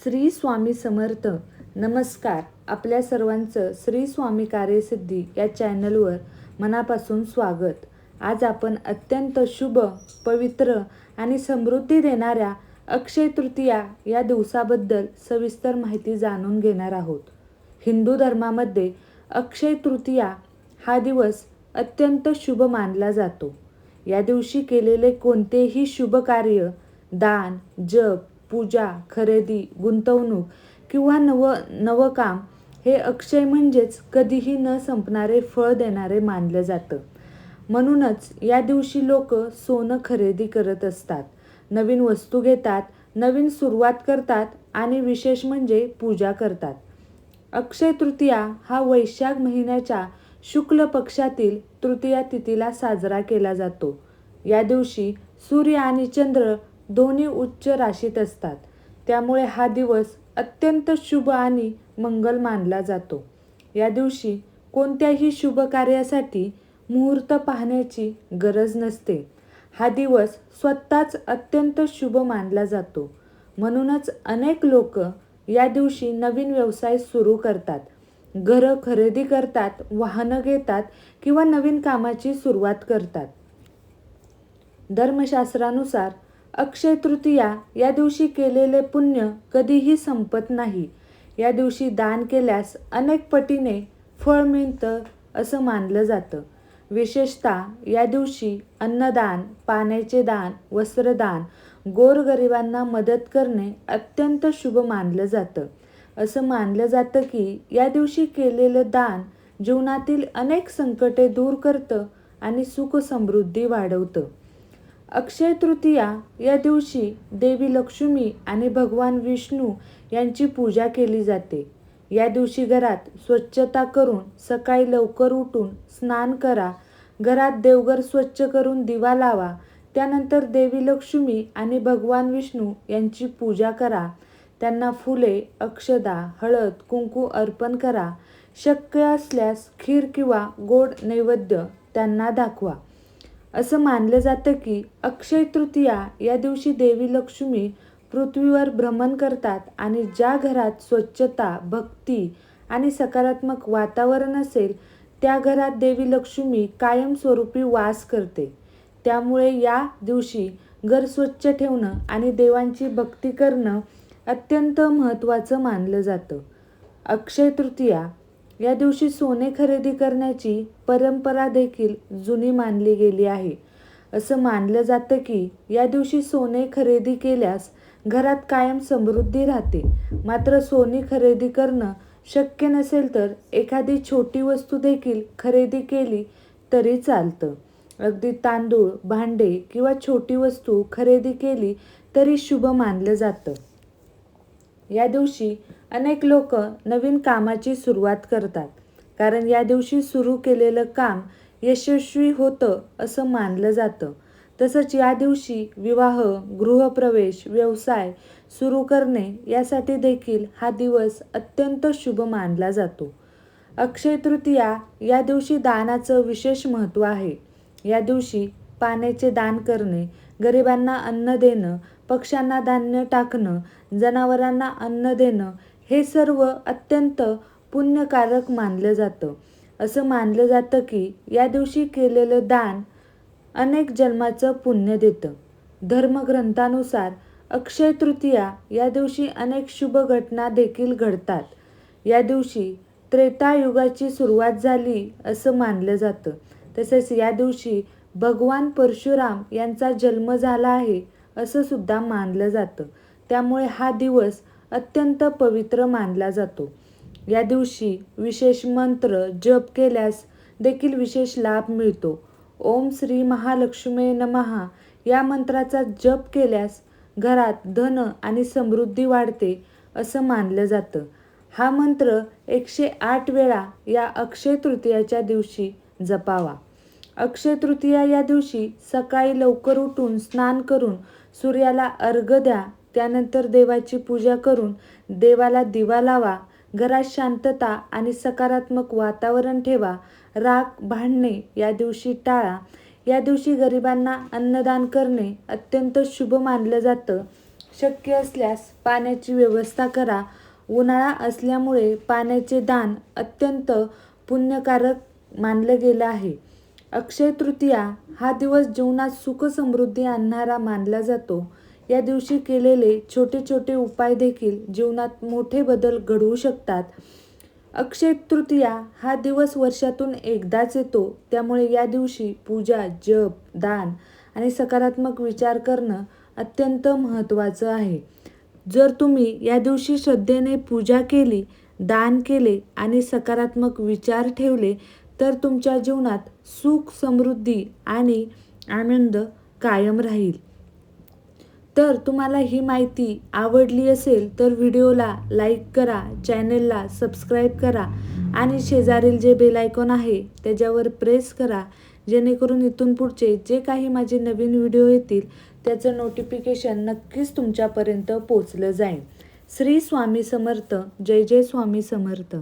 श्री स्वामी समर्थ. नमस्कार. आपल्या सर्वांचं श्री स्वामी कार्यसिद्धी या चॅनलवर मनापासून स्वागत. आज आपण अत्यंत शुभ, पवित्र आणि समृद्धी देणाऱ्या अक्षय तृतीया या दिवसाबद्दल सविस्तर माहिती जाणून घेणार आहोत. हिंदू धर्मामध्ये अक्षय तृतीया हा दिवस अत्यंत शुभ मानला जातो. या दिवशी केलेले कोणतेही शुभ कार्य, दान, जप, पूजा, खरेदी, गुंतवणूक किंवा नवं काम हे अक्षय म्हणजेच कधीही न संपणारे फळ देणारे मानलं जातं. म्हणूनच या दिवशी लोक सोनं खरेदी करत असतात, नवीन वस्तू घेतात, नवीन सुरुवात करतात आणि विशेष म्हणजे पूजा करतात. अक्षय तृतीया हा वैशाख महिन्याच्या शुक्ल पक्षातील तृतीया तिथीला साजरा केला जातो. या दिवशी सूर्य आणि चंद्र दोन्ही उच्च राशीत असतात. त्यामुळे हा दिवस अत्यंत शुभ आणि मंगल मानला जातो. या दिवशी कोणत्याही शुभ कार्यासाठी मुहूर्त पाहण्याची गरज नसते. हा दिवस स्वतःच अत्यंत शुभ मानला जातो. म्हणूनच अनेक लोक या दिवशी नवीन व्यवसाय सुरू करतात, घरं खरेदी करतात, वाहनं घेतात किंवा नवीन कामाची सुरुवात करतात. धर्मशास्त्रानुसार अक्षय तृतीया या दिवशी केलेले पुण्य कधीही संपत नाही. या दिवशी दान केल्यास अनेक पटीने फळ मिळतं असं मानलं जातं. विशेषतः या दिवशी अन्नदान, पाण्याचे दान, वस्त्रदान, गोरगरिबांना मदत करणे अत्यंत शुभ मानलं जातं. असं मानलं जातं की या दिवशी केलेलं दान जीवनातील अनेक संकटे दूर करतं आणि सुख समृद्धी वाढवतं. अक्षय तृतीया या दिवशी देवी लक्ष्मी आणि भगवान विष्णू यांची पूजा केली जाते. या दिवशी घरात स्वच्छता करून सकाळी लवकर उठून स्नान करा. घरात देवघर स्वच्छ करून दिवा लावा. त्यानंतर देवी लक्ष्मी आणि भगवान विष्णू यांची पूजा करा. त्यांना फुले, अक्षदा, हळद, कुंकू अर्पण करा. शक्य असल्यास खीर किंवा गोड नैवेद्य त्यांना दाखवा. असं मानलं जातं की अक्षय तृतीया या दिवशी देवी लक्ष्मी पृथ्वीवर भ्रमण करतात आणि ज्या घरात स्वच्छता, भक्ती आणि सकारात्मक वातावरण असेल त्या घरात देवी लक्ष्मी कायमस्वरूपी वास करते. त्यामुळे या दिवशी घर स्वच्छ ठेवणं आणि देवांची भक्ती करणं अत्यंत महत्त्वाचं मानलं जातं. अक्षय तृतीया या दिवशी सोने खरेदी करण्याची परंपरा देखील जुनी मानली गेली आहे. असं मानलं जातं की या दिवशी सोने खरेदी केल्यास घरात कायम समृद्धी राहते. मात्र सोने खरेदी करणं शक्य नसेल तर एखादी छोटी वस्तू देखील खरेदी केली तरी चालतं. अगदी तांदूळ, भांडे किंवा छोटी वस्तू खरेदी केली तरी शुभ मानलं जातं. या दिवशी अनेक लोक नवीन कामाची सुरुवात करतात, कारण या दिवशी सुरू केलेलं काम यशस्वी होतं असं मानलं जातं. तसंच या दिवशी विवाह, गृहप्रवेश, व्यवसाय सुरू करणे यासाठी देखील हा दिवस अत्यंत शुभ मानला जातो. अक्षय तृतीया या दिवशी दानाचं विशेष महत्त्व आहे. या दिवशी पाण्याचे दान करणे, गरिबांना अन्न देणं, पक्ष्यांना धान्य टाकणं, जनावरांना अन्न देणं हे सर्व अत्यंत पुण्यकारक मानलं जातं. असं मानलं जातं की या दिवशी केलेलं दान अनेक जन्माचं पुण्य देतं. धर्मग्रंथानुसार अक्षय तृतीया या दिवशी अनेक शुभ घटना देखील घडतात. या दिवशी त्रेतायुगाची सुरुवात झाली असं मानलं जातं. तसेच या दिवशी भगवान परशुराम यांचा जन्म झाला आहे असं सुद्धा मानलं जातं. त्यामुळे हा दिवस अत्यंत पवित्र मानला जातो. या दिवशी विशेष मंत्र जप केल्यास देखील विशेष लाभ मिळतो. ओम श्री महालक्ष्मी नमः या मंत्राचा जप केल्यास घरात धन आणि समृद्धी वाढते असं मानलं जातं. हा मंत्र 108 वेळा या अक्षय तृतीयाच्या दिवशी जपावा. अक्षय तृतीया या दिवशी सकाळी लवकर उठून स्नान करून सूर्याला अर्घ्य द्या. त्यानंतर देवाची पूजा करून देवाला दिवा लावा. घरात शांतता आणि सकारात्मक वातावरण ठेवा. राग, भांडणे या दिवशी टाळा. या दिवशी गरिबांना अन्नदान करणे अत्यंत शुभ मानलं जातं. शक्य असल्यास पाण्याची व्यवस्था करा. उन्हाळा असल्यामुळे पाण्याचे दान अत्यंत पुण्यकारक मानलं गेलं आहे. अक्षय तृतीया हा दिवस जीवनात सुख समृद्धी आणणारा मानला जातो. या दिवशी केलेले छोटे छोटे उपाय देखील जीवनात मोठे बदल घडवू शकतात. अक्षय तृतीया हा दिवस वर्षातून एकदाच येतो, त्यामुळे या दिवशी पूजा, जप, दान आणि सकारात्मक विचार करणं अत्यंत महत्त्वाचं आहे. जर तुम्ही या दिवशी श्रद्धेने पूजा केली, दान केले आणि सकारात्मक विचार ठेवले तर तुमच्या जीवनात सुख, समृद्धी आणि आनंद कायम राहील. तर तुम्हाला ही माहिती आवडली असेल तर व्हिडिओला लाईक करा, चॅनलला सबस्क्राईब करा आणि शेजारील जे बेल आयकॉन आहे त्याच्यावर प्रेस करा, जेणेकरून इथून पुढचे जे काही माझे नवीन व्हिडिओ येतील त्याचं नोटिफिकेशन नक्कीच तुमच्यापर्यंत पोचलं जाईल. श्री स्वामी समर्थ. जय जय स्वामी समर्थ.